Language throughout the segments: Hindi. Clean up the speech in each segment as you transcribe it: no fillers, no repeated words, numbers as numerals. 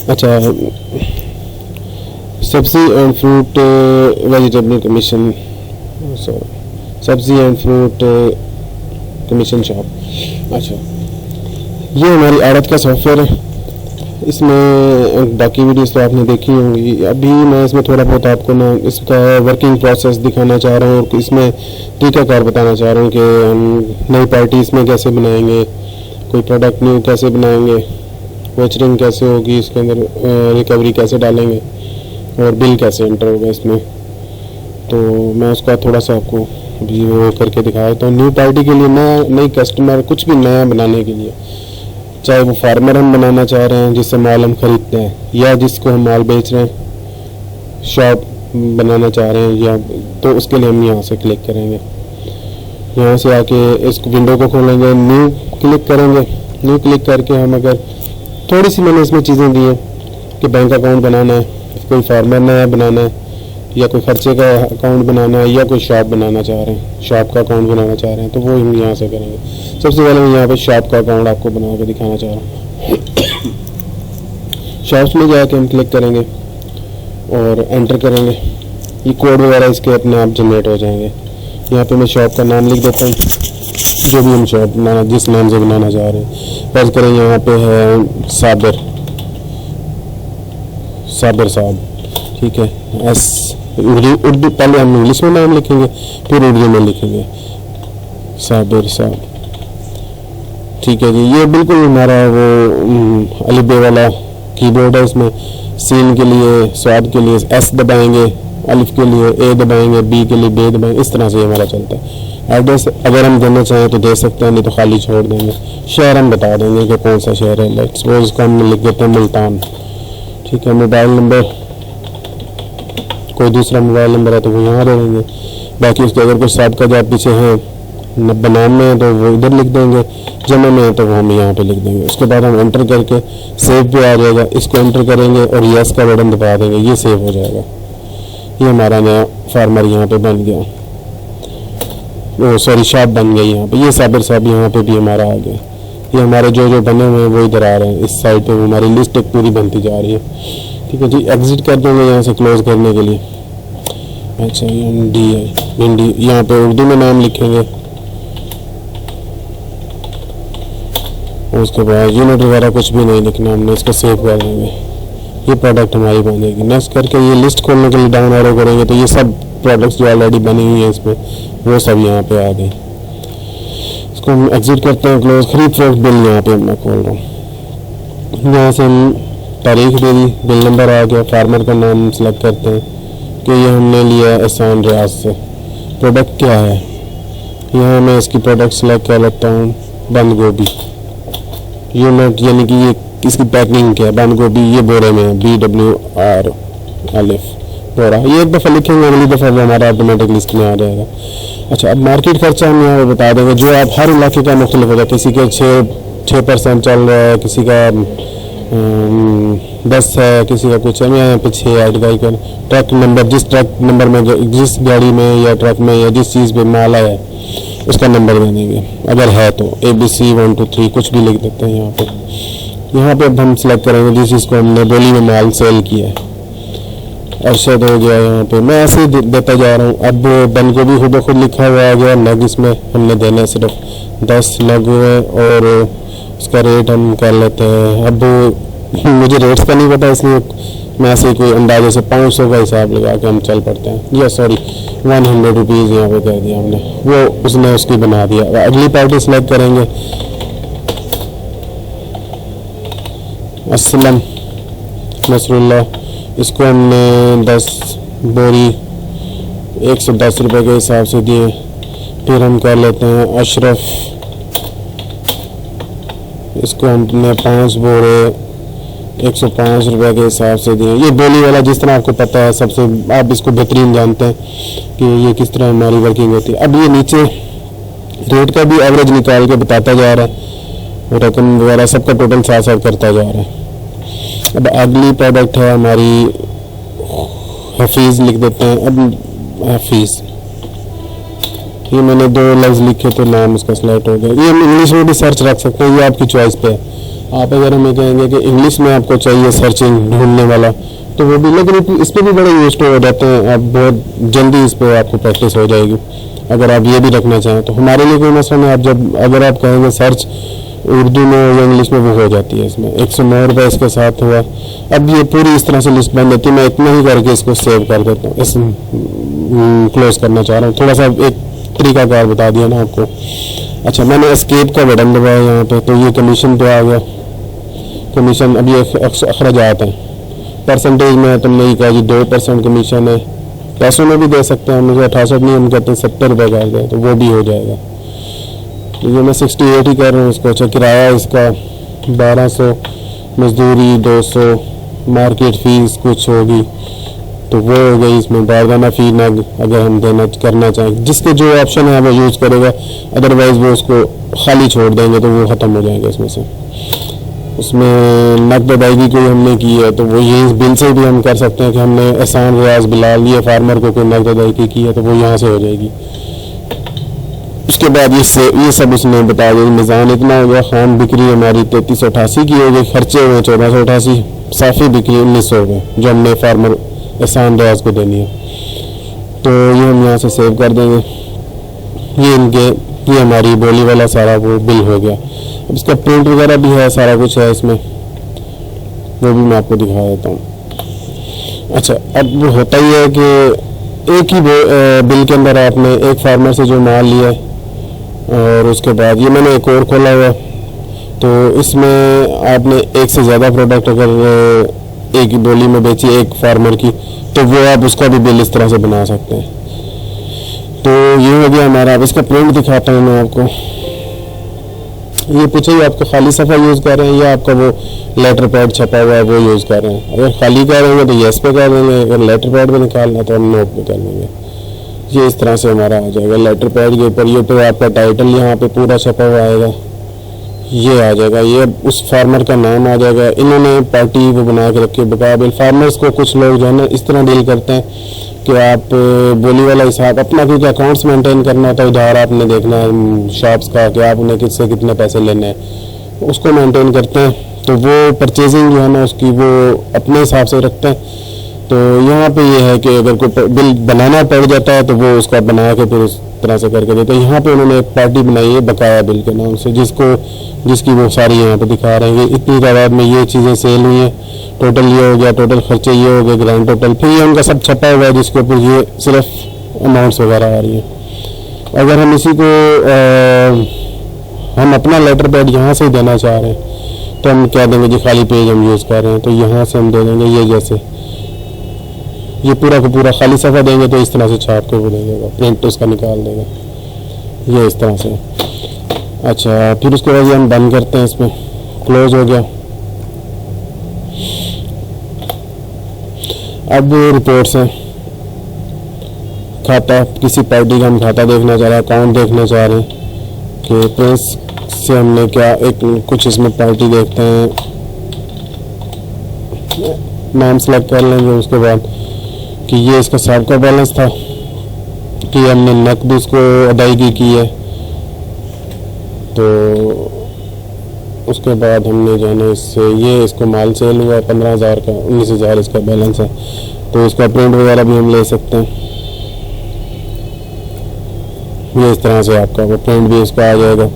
अच्छा, सब्जी एंड फ्रूट वेजिटेबल कमीशन, सब्जी एंड फ्रूट कमीशन शॉप। अच्छा, ये हमारी आड़त का सॉफ्टवेयर है। इसमें बाकी वीडियोस तो आपने देखी होंगी। अभी मैं इसमें थोड़ा बहुत आपको ना इसका वर्किंग प्रोसेस दिखाना चाह रहा हूँ और इसमें तरीक़ाकार बताना चाह रहा हूँ कि हम नई पार्टी इसमें कैसे बनाएंगे, कोई प्रोडक्ट न्यू कैसे बनाएंगे, वोचरिंग कैसे होगी, इसके अंदर रिकवरी कैसे डालेंगे और बिल कैसे एंटर होगा इसमें। तो मैं उसका थोड़ा सा आपको अभी वो करके दिखाया। तो न्यू पार्टी के लिए नई कस्टमर कुछ भी नया बनाने के लिए, चाहे वो फार्मर हम बनाना चाह रहे हैं जिससे माल हम खरीदते हैं, या जिसको हम माल बेच रहे हैं, शॉप बनाना चाह रहे हैं, या तो उसके लिए हम यहाँ से क्लिक करेंगे। यहाँ से आके इस विंडो को खोलेंगे, न्यू क्लिक करेंगे। न्यू क्लिक करके हम अगर थोड़ी सी मैंने इसमें चीज़ें दी हैं कि बैंक अकाउंट बनाना है, कोई फार्मर नया बनाना है, या कोई खर्चे का अकाउंट बनाना है, या कोई शॉप बनाना चाह रहे हैं, शॉप का अकाउंट बनाना चाह रहे हैं, तो वो हम यहाँ से करेंगे। सबसे पहले मैं यहाँ पे शॉप का अकाउंट आपको बना के दिखाना चाह रहा हूँ। शॉप्स में जाके हम क्लिक करेंगे और एंटर करेंगे। ये कोड वगैरह इसके अपने आप जनरेट हो जाएंगे। यहाँ पे मैं शॉप का नाम लिख देता हूँ, जो भी हम शॉप बनाना जिस नाम से बनाना चाह रहे हैं। फर्ज करें यहाँ पे है साबर साहब, ठीक है। उर्दू पहले हम इंग्लिश में नाम लिखेंगे, फिर उर्दू में लिखेंगे साबर साहब, ठीक है जी। ये बिल्कुल हमारा वो अलिफ बे वाला कीबोर्ड है। इसमें सीन के लिए, स्वाद के लिए एस दबाएंगे, अलिफ के लिए ए दबाएंगे, बी के लिए बे दबाएंगे, इस तरह से हमारा चलता है। एड्रेस अगर हम देना चाहें तो दे सकते हैं, नहीं तो खाली छोड़ देंगे। शहर हम बता देंगे कि कौन सा शहर है। लेट्स सपोज इसको हम लिख देते हैं मुल्तान, ठीक है। मोबाइल नंबर, कोई दूसरा मोबाइल नंबर है तो वो यहाँ दे देंगे। बाकी उसके अगर कुछ साहब का जब पीछे है बनाम में है तो वो इधर लिख देंगे, जमा में है तो वो हम यहाँ पे लिख देंगे। उसके बाद हम एंटर करके सेव पे आ जाएगा, इसको एंटर करेंगे और यस का बटन दबा देंगे, ये सेव हो जाएगा। ये हमारा नया फार्मर यहाँ पे बन गया, वो सॉरी शॉप बन गई यहाँ पे। ये साबिर साहब यहाँ पे भी हमारा आ गया। ये हमारे जो बने हुए हैं वो इधर आ रहे हैं, इस साइड पे हमारी लिस्ट एक पूरी बनती जा रही है, ठीक है जी। एग्जिट कर देंगे यहाँ से क्लोज करने के लिए। अच्छा, मंडी है, मंडी, यहाँ पे उर्दू में नाम लिखेंगे। उसके बाद यूनिट वगैरह कुछ भी नहीं लिखना हमने, इसको सेव कर देंगे। ये प्रोडक्ट हमारी बन जाएगी। नेक्स्ट करके ये लिस्ट खोलने के लिए डाउन एरो करेंगे तो ये सब प्रोडक्ट्स जो ऑलरेडी बनी हुई हैं इसमें वो सब यहाँ पे आ गई। इसको हम एग्जिट करते हैं, क्लोज। खरीद फरोख्त बिल यहाँ पे मैं खोल रहा हूँ। यहाँ से हम तारीख दे दी, बिल नंबर आ गया, फार्मर का नाम सेलेक्ट करते हैं कि ये हमने लिया आसान रियाज से। प्रोडक्ट क्या है, यहाँ मैं इसकी प्रोडक्ट सेलेक्ट कर लेता हूँ बंद गोभी। यूनिट यानी कि ये इसकी पैकिंग क्या है, बंद गोभी, ये बोरे में है, BWR अलिफ बोरा। ये एक दफ़ा लिखेंगे, अगली दफ़ा वो हमारा ऑटोमेटिक लिस्ट में आ जाएगा। अच्छा, अब मार्केट खर्चा हम यहाँ पे बता देंगे, जो आप हर इलाके का मुख्तलिफ होगा। किसी के 6% चल रहा है, किसी का 10 है, किसी का कुछ है। मैं यहाँ पे 6 ऐड कर ट्रक नंबर, जिस ट्रक नंबर में, जिस गाड़ी में या ट्रक में या जिस चीज़ पे माल है उसका नंबर दे देंगे, अगर है तो ABC 1 2 3 कुछ भी लिख देते हैं यहाँ पे। यहाँ पे अब हम सेलेक्ट करेंगे जिस चीज़ को हमने बोली में माल सेल किया है। अरशद हो गया यहाँ पे, मैं ऐसे ही देता जा रहा हूँ। अब बंद गोभी खुद ब खुद लिखा हुआ आ गया, नग इसमें हमने देने सिर्फ 10 नग हुए और उसका रेट हम कर लेते हैं। अब मुझे रेट्स का नहीं पता, इसलिए मैं ऐसे कोई अंदाजे से 500 का हिसाब लगा के हम चल पड़ते हैं। या सॉरी 100 रुपीज़ यहाँ पे कर दिया हमने, वो उसने उसकी बना दिया। अगली पार्टी सेलेक्ट करेंगे, असलम नसरुल्लाह, इसको हमने 10 बोरी 110 रुपये के हिसाब से दिए। फिर हम कर लेते हैं अशरफ, इसको हमने 5 बोरे 105 रुपये के हिसाब से दिए। ये बोली वाला जिस तरह आपको पता है, सबसे आप इसको बेहतरीन जानते हैं कि ये किस तरह हमारी वर्किंग होती है। अब ये नीचे रेट का भी एवरेज निकाल के बताता जा रहा है, रकम वगैरह सबका टोटल साथ साथ करता जा रहा है। अब अगली प्रोडक्ट है हमारी हफीज़, लिख देते हैं अब हफीज़। ये मैंने 2 लफ्ज़ लिखे तो नाम उसका सेलेक्ट हो गया। ये हम इंग्लिश में भी सर्च रख सकते हैं, ये आपकी चॉइस पे है। आप अगर हमें कहेंगे कि इंग्लिश में आपको चाहिए सर्चिंग ढूंढने वाला तो वो भी, लेकिन इस पर भी बड़े यूज हो जाते हैं। आप बहुत जल्दी इस पर आपको प्रैक्टिस हो जाएगी अगर आप ये भी रखना चाहें तो। हमारे लिए कोई मसला नहीं, आप जब अगर आप कहेंगे सर्च उर्दू में या इंग्लिश में वो हो जाती है। इसमें 109 रुपये इसके साथ हुआ। अब ये पूरी इस तरह से लिस्ट बन जाती है। मैं इतना ही करके इसको सेव कर देता हूँ। इस क्लोज करना चाह रहा हूँ, थोड़ा सा एक तरीकाकार बता दिया ना आपको। अच्छा, मैंने एस्केप का बटन दबाया यहाँ पे तो ये कमीशन पे आ गया। कमीशन अब ये अखराजात हैं, परसेंटेज में तुमने ये कहा जी 2% कमीशन है। पैसों में भी दे सकते हैं, मुझे 68 नहीं, हम कहते हैं 70 रुपये कर दें तो वो भी हो जाएगा। तो ये मैं 68 ही कर रहा हूँ इसको। अच्छा, किराया इसका 1200, मजदूरी 200, मार्केट फीस कुछ होगी तो वो हो गई। इसमें बारदाना फी नग अगर हम देना करना चाहें, जिसके जो ऑप्शन है वो यूज़ करेगा, अदरवाइज़ वो उसको खाली छोड़ देंगे तो वो ख़त्म हो जाएंगे इसमें से। उसमें नकद अदायगी कोई हमने की है तो वो ये इस बिल से भी हम कर सकते हैं कि हमने आसान रियाज बिलाल ये फार्मर को कोई नकद अदायगी की है तो वो यहाँ से हो जाएगी। उसके बाद ये सब उसने बता दिया। मिज़ान इतना हो गया, खान बिक्री हमारी 3388 की हो गई, खर्चे हुए 1488, साफ़ी बिक्री 1900 रुपये जो हमने फार्मर आसान रियाज को देनी है। तो ये हम यहाँ से सेव कर देंगे। ये हमारी बोली वाला सारा वो बिल हो गया। अब इसका प्रिंट वगैरह भी है, सारा कुछ है इसमें, वो भी मैं आपको दिखा देता हूँ। अच्छा, अब वो होता ही है कि एक ही बिल के अंदर आपने एक फार्मर से जो माल लिया है और उसके बाद ये मैंने एक और खोला हुआ तो इसमें आपने एक से ज़्यादा प्रोडक्ट अगर एक ही बोली में बेची एक फार्मर की तो वो आप उसका भी बिल इस तरह से बना सकते हैं। तो ये हो गया हमारा। अब इसका प्रिंट दिखाता हूँ मैं आपको। ये पूछे ही आपको खाली सफ़ा यूज़ कर रहे हैं या आपका वो लेटर पैड छपा हुआ है वो यूज़ कर रहे हैं। अगर खाली कर रहे हैं तो येस पे कर देंगे, अगर लेटर पैड पे निकालना है तो हम नो पे कर लेंगे। ये इस तरह से हमारा आ जाएगा। लेटर पैड के ऊपर ये तो आपका टाइटल यहाँ पे पूरा छपा हुआ आएगा, ये आ जाएगा, ये उस फार्मर का नाम आ जाएगा। इन्होंने पार्टी वो बना के रखी है मुकाबिल। फार्मर्स को कुछ लोग जो है ना इस तरह डील करते हैं कि आप बोली वाला हिसाब अपना, क्योंकि अकाउंट्स मेंटेन करना होता है, उधार आपने देखना है शॉप्स का कि आप उन्हें किससे कितने पैसे लेने हैं, उसको मेंटेन करते हैं। तो वो परचेजिंग जो है ना उसकी वो अपने हिसाब से रखते हैं। तो यहाँ पे ये है कि अगर कोई बिल बनाना पड़ जाता है तो वो उसका बना के फिर उस तरह से करके देते हैं। यहाँ पे उन्होंने एक पार्टी बनाई है बकाया बिल के नाम से, जिसकी वो सारी यहाँ पे दिखा रहे हैं। इतनी तादाद में ये चीज़ें सेल हुई हैं, टोटल ये हो गया, टोटल खर्चे ये हो गए, ग्रैंड टोटल, फिर ये उनका सब छपा हुआ है जिसके ऊपर ये सिर्फ अमाउंट्स वगैरह आ रही है। अगर हम इसी को हम अपना लेटर पैड यहाँ से ही देना चाह रहे हैं तो हम क्या देंगे जी, खाली पेज हम यूज़ कर रहे हैं तो यहाँ से हम दे देंगे ये, जैसे ये पूरा का पूरा खाली सफ़ा देंगे तो इस तरह से छाप के वो दे देगा, प्रिंट उसका निकाल देगा, ये इस तरह से। अच्छा, फिर उसके बाद ये हम बंद करते हैं, इसमें क्लोज हो गया। अब रिपोर्ट्स हैं, खाता, किसी पार्टी का हम खाता देखना चाह रहे हैं, अकाउंट देखना चाह रहे हैं कि प्रेस से हमने क्या एक कुछ इसमें पार्टी देखते हैं, नाम सेलेक्ट कर लेंगे। उसके बाद कि ये इसका सबका बैलेंस था कि हमने नकद उसको अदायगी की है, तो उसके बाद हमने जो है ना इससे ये इसको माल सेल हुआ है 15,000 का, 19,000 इसका बैलेंस है। तो इसका प्रिंट वगैरह भी हम ले सकते हैं। ये इस तरह से आपका वो प्रिंट भी इसका आ जाएगा।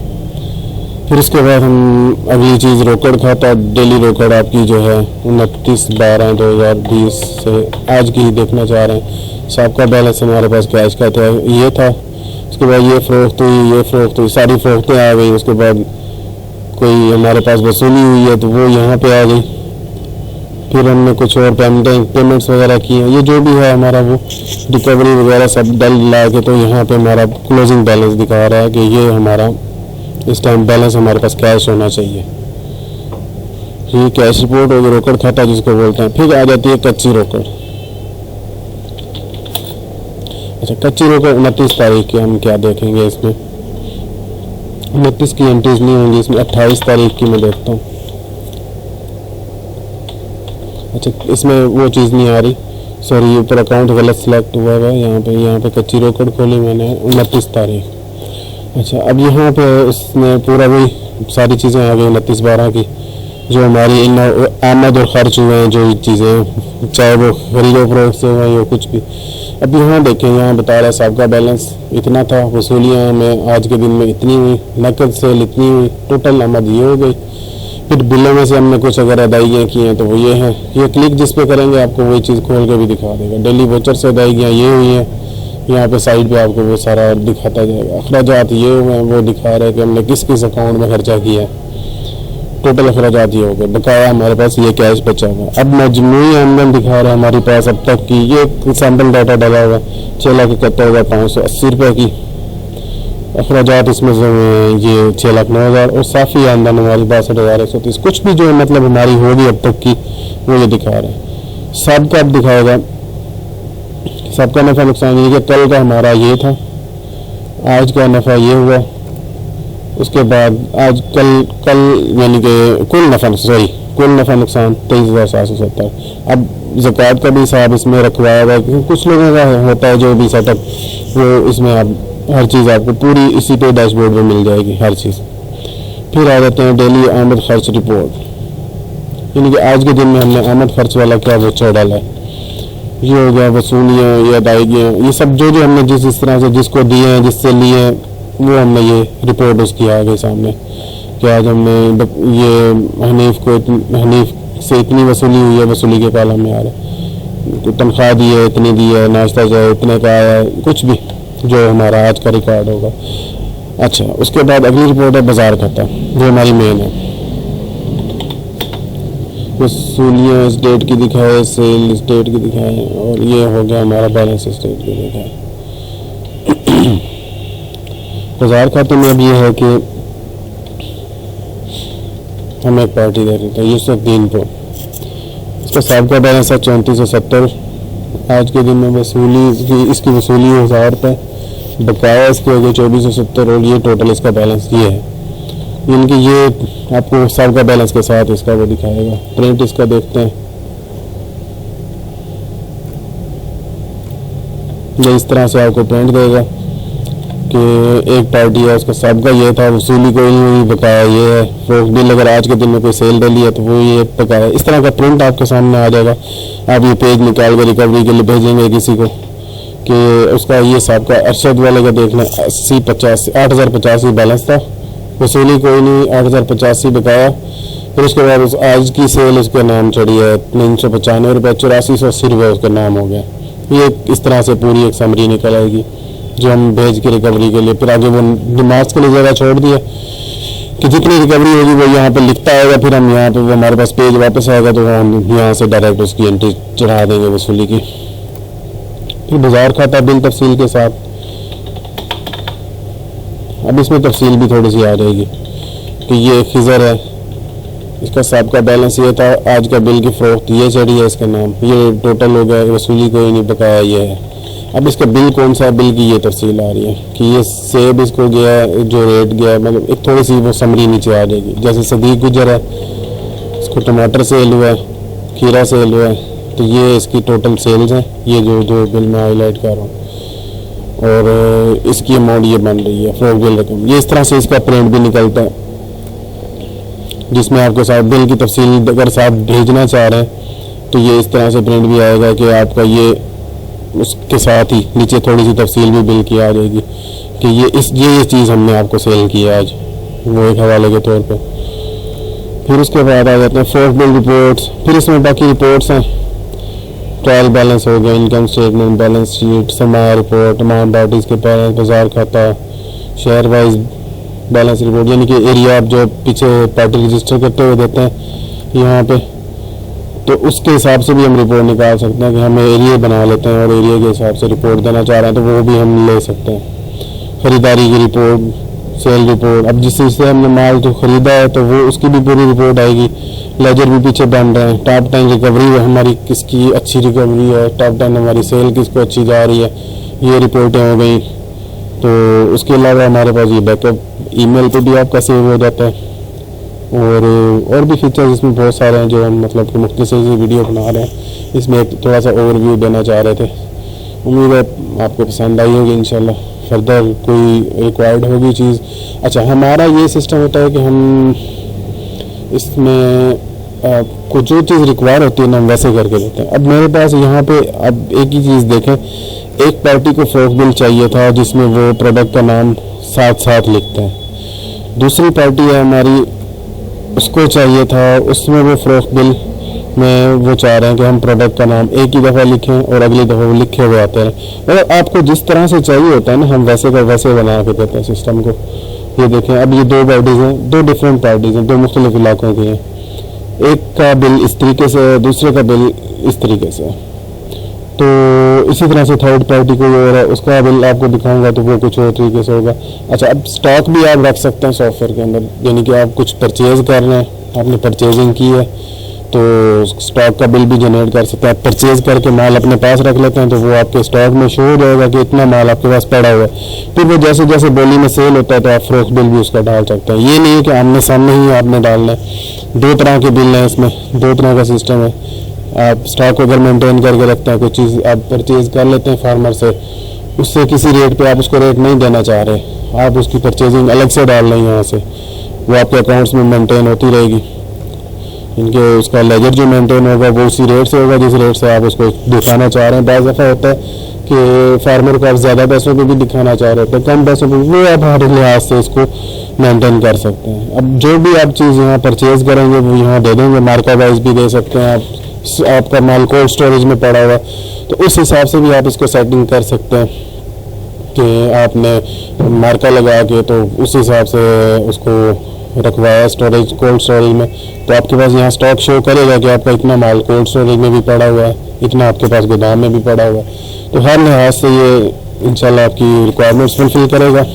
फिर उसके बाद हम अगली चीज़ रोकड़ खाता, डेली रोकड़ आपकी जो है 29/12/2020 से आज की ही देखना चाह रहे हैं। सबका बैलेंस हमारे पास कैश का था, ये था। उसके बाद ये फ़रोख्त हुई, ये फ़रोख्त हुई, सारी फ़रोख्तें आ गई। उसके बाद कोई हमारे पास वसूली हुई है तो वो यहाँ पे आ गई। फिर हमने कुछ और पेमेंट्स वगैरह किए हैं, ये जो भी है हमारा वो रिकवरी वगैरह सब डल ला के तो यहाँ पे हमारा क्लोजिंग बैलेंस दिखा रहा है कि ये हमारा इस टाइम बैलेंस हमारे पास कैश होना चाहिए। ये कैश रिपोर्ट होगी, रोकड़ खाता जिसको बोलते हैं। फिर आ जाती है कच्ची रोकड़। अच्छा, कच्ची रोकड़ 29 तारीख की हम क्या देखेंगे इसमें, 29 की एंट्रीज नहीं होंगी इसमें, 28 तारीख की मैं देखता हूँ। अच्छा, इसमें वो चीज़ नहीं आ रही, सॉरी, ऊपर अकाउंट गलत सिलेक्ट हुआ है। यहाँ पे कच्ची रोकड़ खोली मैंने 29 तारीख। अच्छा, अब यहाँ पे उसने पूरा वही सारी चीज़ें आ गई 29/12 की। जो हमारी इन आमद और खर्च हुए हैं जो चीज़ें, चाहे वो खरीदो फरोख्त से हुए या कुछ भी। अब यहाँ देखें, यहाँ बता रहा है सबका बैलेंस इतना था, वसूलियाँ में आज के दिन में इतनी हुई, नकद सेल इतनी हुई, टोटल आमद ये हो गई। फिर बिलों में से हमने कुछ अगर अदायगियाँ की हैं तो वो ये हैं, ये क्लिक जिस पे करेंगे आपको वही चीज़ खोल के भी दिखा देगा। डेली वोचर से अदायगियाँ ये हुई हैं, यहाँ पे साइड पे आपको वो सारा दिखाता जाएगा। अखराजात ये हुए हैं, वो दिखा रहे हैं कि हमने किस किस अकाउंट में खर्चा किया है, टोटल अखराजात ये हो गए। बकाया हमारे पास ये कैश बचा हुआ है। अब मजमूई आमदन दिखा रहा है हमारे पास अब तक की, ये सैम्पल डाटा डाला हुआ है 6,71,580 रुपये की अखराजात इसमें जो हैं ये 6,09,000 और साफ़ी आमदन हमारी 62,130। कुछ भी जो मतलब हमारी होगी अब तक की वो ये दिखा रहा है। सबका अब दिखाएगा सबका नफ़ा नुकसान, ये कि कल का हमारा ये था, आज का नफ़ा ये हुआ, उसके बाद आज कल यानी कि कुल नफ़ा नुकसान 23,770। अब ज़कात का भी हिसाब इसमें रखवाया हुआ है, क्योंकि कुछ लोगों का होता है जो भी सेटअप, वो इसमें आप हर चीज़ आपको पूरी इसी पे डैशबोर्ड में मिल जाएगी हर चीज़। फिर आ जाते हैं डेली आमद खर्च रिपोर्ट, यानी कि आज के दिन में हमने आमद खर्च वाला क्या वोचर डाला है, ये हो गया वसूलियाँ, ये अदायगियाँ, ये सब जो जो हमने जिस तरह से जिसको दिए हैं, जिससे लिए हैं, वो हमने ये रिपोर्ट उसकी आ गई सामने कि आज हमने ये हनीफ से इतनी वसूली हुई है, वसूली के कॉलम में आ रहा है, तनख्वाह दी है इतनी दी है, नाश्ता जो है इतने का आया है, कुछ भी जो हमारा आज का रिकॉर्ड होगा। अच्छा, उसके बाद अगली रिपोर्ट है बाजार खाता, जो हमारी मेन है। वसूलियाँ इस डेट की दिखाए, सेल इस डेट की दिखाए, और ये हो गया हमारा बैलेंस इस डेट की दिखाए। बाजार खाते में अब ये है कि हम एक पार्टी दे रहे थे यूसुफदीन को, इसका सबका बैलेंस है 3470। आज के दिन में वसूली इसकी वसूली 1000 रुपये, बकाया इसके हो गए 2470, और ये टोटल इसका बैलेंस ये है। यानी कि ये आपको सबका बैलेंस के साथ इसका वो दिखाएगा। प्रिंट इसका देखते हैं, ये इस तरह से आपको प्रिंट देगा कि एक पार्टी है, उसका सबका ये था, वसूली कोई नहीं हुई, बकाया ये है। फरोख्त बिल अगर आज के दिन में कोई सेल डली है तो वो ये बकाया, इस तरह का प्रिंट आपके सामने आ जाएगा। आप ये पेज निकाल कर रिकवरी के लिए भेजेंगे किसी को कि उसका ये सबका अरशद वाले का देख लें, 8,085 बैलेंस था, वसूली कोई नहीं, 8,085 बकाया। फिर उसके बाद उस आज की सेल उसके नाम चढ़ी है 395 रुपये, 8480 रुपये उसका नाम हो गया। ये इस तरह से पूरी एक समरी निकल आएगी जो हम भेज के रिकवरी के लिए, फिर आगे वो दिमाग के लिए जगह छोड़ दिया कि जितनी रिकवरी होगी वो यहाँ पे लिखता आएगा, फिर हम यहाँ पे वो हमारे पास पेज वापस आएगा तो हम यहाँ से डायरेक्ट उसकी एंट्री चढ़ा देंगे वसूली की। फिर बाजार खाता बिल तफसील के साथ, अब इसमें तफसील भी थोड़ी सी आ जाएगी कि ये खिजर है, इसका सबका बैलेंस ये था, आज का बिल की फरोख्त ये चढ़ी है इसका नाम, ये टोटल हो गया, वसूली कोई नहीं, बकाया ये है। अब इसका बिल कौन सा बिल की ये तफसील आ रही है कि ये सेब इसको गया है, जो रेट गया है, मतलब एक थोड़ी सी वो समरी नीचे आ जाएगी। जैसे सदीक गुजर है, इसको टमाटर सेल हुआ है, खीरा सेल हुआ है, तो ये इसकी टोटल सेल्स हैं, ये जो जो बिल में हाईलाइट कर रहा हूँ, और इसकी अमाउंट ये बन रही है फरोख्त बिल रकम। ये इस तरह से इसका प्रिंट भी निकलता है जिसमें आपके साथ बिल की तफसील अगर साथ भेजना चाह रहे हैं तो ये इस तरह से प्रिंट भी आएगा कि आपका ये उसके साथ ही नीचे थोड़ी सी तफसील भी बिल की आ जाएगी कि ये चीज़ हमने आपको सेल की है आज, वो एक हवाले के तौर पे। फिर उसके बाद आ जाते हैं फरोख्त बिल रिपोर्ट्स। फिर इसमें बाकी रिपोर्ट्स हैं, ट्रायल बैलेंस हो गया, इनकम स्टेटमेंट, बैलेंस शीट, सरमाया रिपोर्ट, तमाम पार्टीज़ के बैलेंस, बाजार खाता, शेयर वाइज बैलेंस रिपोर्ट, यानी कि एरिया आप जो पीछे पार्टी रजिस्टर करते हुए देते हैं यहाँ पे, तो उसके हिसाब से भी हम रिपोर्ट निकाल सकते हैं कि हम एरिया बना लेते हैं और एरिया के हिसाब से रिपोर्ट देना चाह रहे हैं तो वो भी हम ले सकते हैं। ख़रीदारी की रिपोर्ट, सेल रिपोर्ट, अब जिस चीज़ से हमने माल जो ख़रीदा है तो वो उसकी भी पूरी रिपोर्ट आएगी। लेजर भी पीछे बन रहे हैं, टॉप 10 रिकवरी हमारी किसकी अच्छी रिकवरी है, टॉप 10 हमारी सेल किसको अच्छी जा रही है, ये रिपोर्टें हो गई। तो उसके अलावा हमारे पास ये बैकअप ईमेल पे भी आपका सेव हो जाता है, और भी फीचर्स इसमें बहुत सारे हैं जो हम मतलब कि मुख्तसर सी वीडियो बना रहे हैं। इसमें एक थोड़ा सा ओवरव्यू देना चाह रहे थे, उम्मीद है आपको पसंद आई होगी इंशाल्लाह। फर्दर कोई रिक्वायर्ड होगी चीज़। अच्छा, हमारा ये सिस्टम होता है कि हम इसमें कुछ जो चीज़ रिक्वायर होती है ना हम वैसे करके देते हैं। अब मेरे पास यहाँ पे अब एक ही चीज़ देखें, एक पार्टी को फ्रॉक बिल चाहिए था जिसमें वो प्रोडक्ट का नाम साथ साथ लिखते हैं, दूसरी पार्टी है हमारी उसको चाहिए था उसमें वो फ्रॉक बिल में वो चाह रहे हैं कि हम प्रोडक्ट का नाम एक ही दफ़ा लिखें और अगली दफ़ा वो लिखे हुए आते हैं। मतलब आपको जिस तरह से चाहिए होता है ना हम वैसे का वैसे बना के देते हैं सिस्टम को। ये देखें, अब ये दो पार्टीज़ हैं, दो डिफरेंट पार्टीज़ हैं, दो मुख्तलिफ इलाकों की हैं। एक का बिल इस तरीके से है, दूसरे का बिल इस तरीके से है। तो इसी तरह से थर्ड पार्टी को हो रहा है, उसका बिल आपको दिखाऊंगा तो वो कुछ और तरीके से होगा। अच्छा, अब स्टॉक भी आप रख सकते हैं सॉफ्टवेयर के अंदर, यानी कि आप कुछ परचेज़ कर रहे हैं, आपने परचेजिंग की है तो स्टॉक का बिल भी जनरेट कर सकते हैं। आप परचेज़ करके माल अपने पास रख लेते हैं तो वो आपके स्टॉक में शो हो जाएगा कि इतना माल आपके पास पड़ा हुआ है। फिर वो जैसे जैसे बोली में सेल होता है तो आप फ्रॉक बिल भी उसका डाल सकते हैं। ये नहीं है कि आमने सामने ही आपने डालना है। दो तरह के बिल हैं इसमें, दो तरह का सिस्टम है। आप स्टॉक अगर मेंटेन करके रखते हैं, कोई चीज़ आप परचेज़ कर लेते हैं फार्मर से, उससे किसी रेट पे आप उसको रेट नहीं देना चाह रहे, आप उसकी परचेजिंग अलग से डाल रहे हैं यहाँ से, वो आपके अकाउंट्स में मेंटेन होती रहेगी। इनके उसका लेजर जो मेंटेन होगा वो उसी रेट से होगा जिस रेट से आप उसको दिखाना चाह रहे हैं। बाज़ दफ़ा होता है कि फार्मर को आप ज़्यादा पैसों पे भी दिखाना चाह रहे हैं, तो कम पैसों पे वो आप हर लिहाज से इसको मेंटेन कर सकते हैं। अब जो भी आप चीज़ यहाँ परचेज़ करेंगे वो यहाँ दे देंगे, मार्का वाइज भी दे सकते हैं। आपका माल कोल्ड स्टोरेज में पड़ा हुआ तो उस हिसाब से भी आप इसको सेटिंग कर सकते हैं कि आपने मार्का लगा के तो उस हिसाब से उसको रखवाया स्टोरेज कोल्ड स्टोरेज में, तो आपके पास यहाँ स्टॉक शो करेगा कि आपका इतना माल कोल्ड स्टोरेज में भी पड़ा हुआ है, इतना आपके पास गोदाम में भी पड़ा हुआ है। तो हर लिहाज से ये इंशाल्लाह आपकी रिक्वायरमेंट्स फुलफिल करेगा।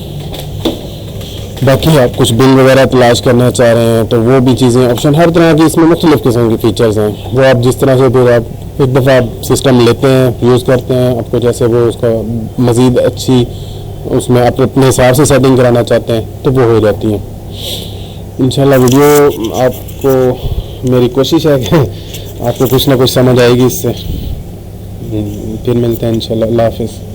बाकी आप कुछ बिल वगैरह तलाश करना चाह रहे हैं तो वो भी चीज़ें ऑप्शन हर तरह की इसमें मुख्तलिफ किस्म के फीचर्स हैं, वो आप जिस तरह से फिर आप एक दफ़ा आप सिस्टम लेते हैं यूज़ करते हैं, आपको जैसे वो उसका मज़ीद अच्छी उसमें आप अपने हिसाब से सेटिंग कराना चाहते हैं तो वो हो जाती हैं। इंशाल्लाह वीडियो आपको मेरी कोशिश है कि आपको कुछ ना कुछ समझ आएगी इससे। फिर मिलते हैं इंशाल्लाह। अल्लाह हाफ़िज़।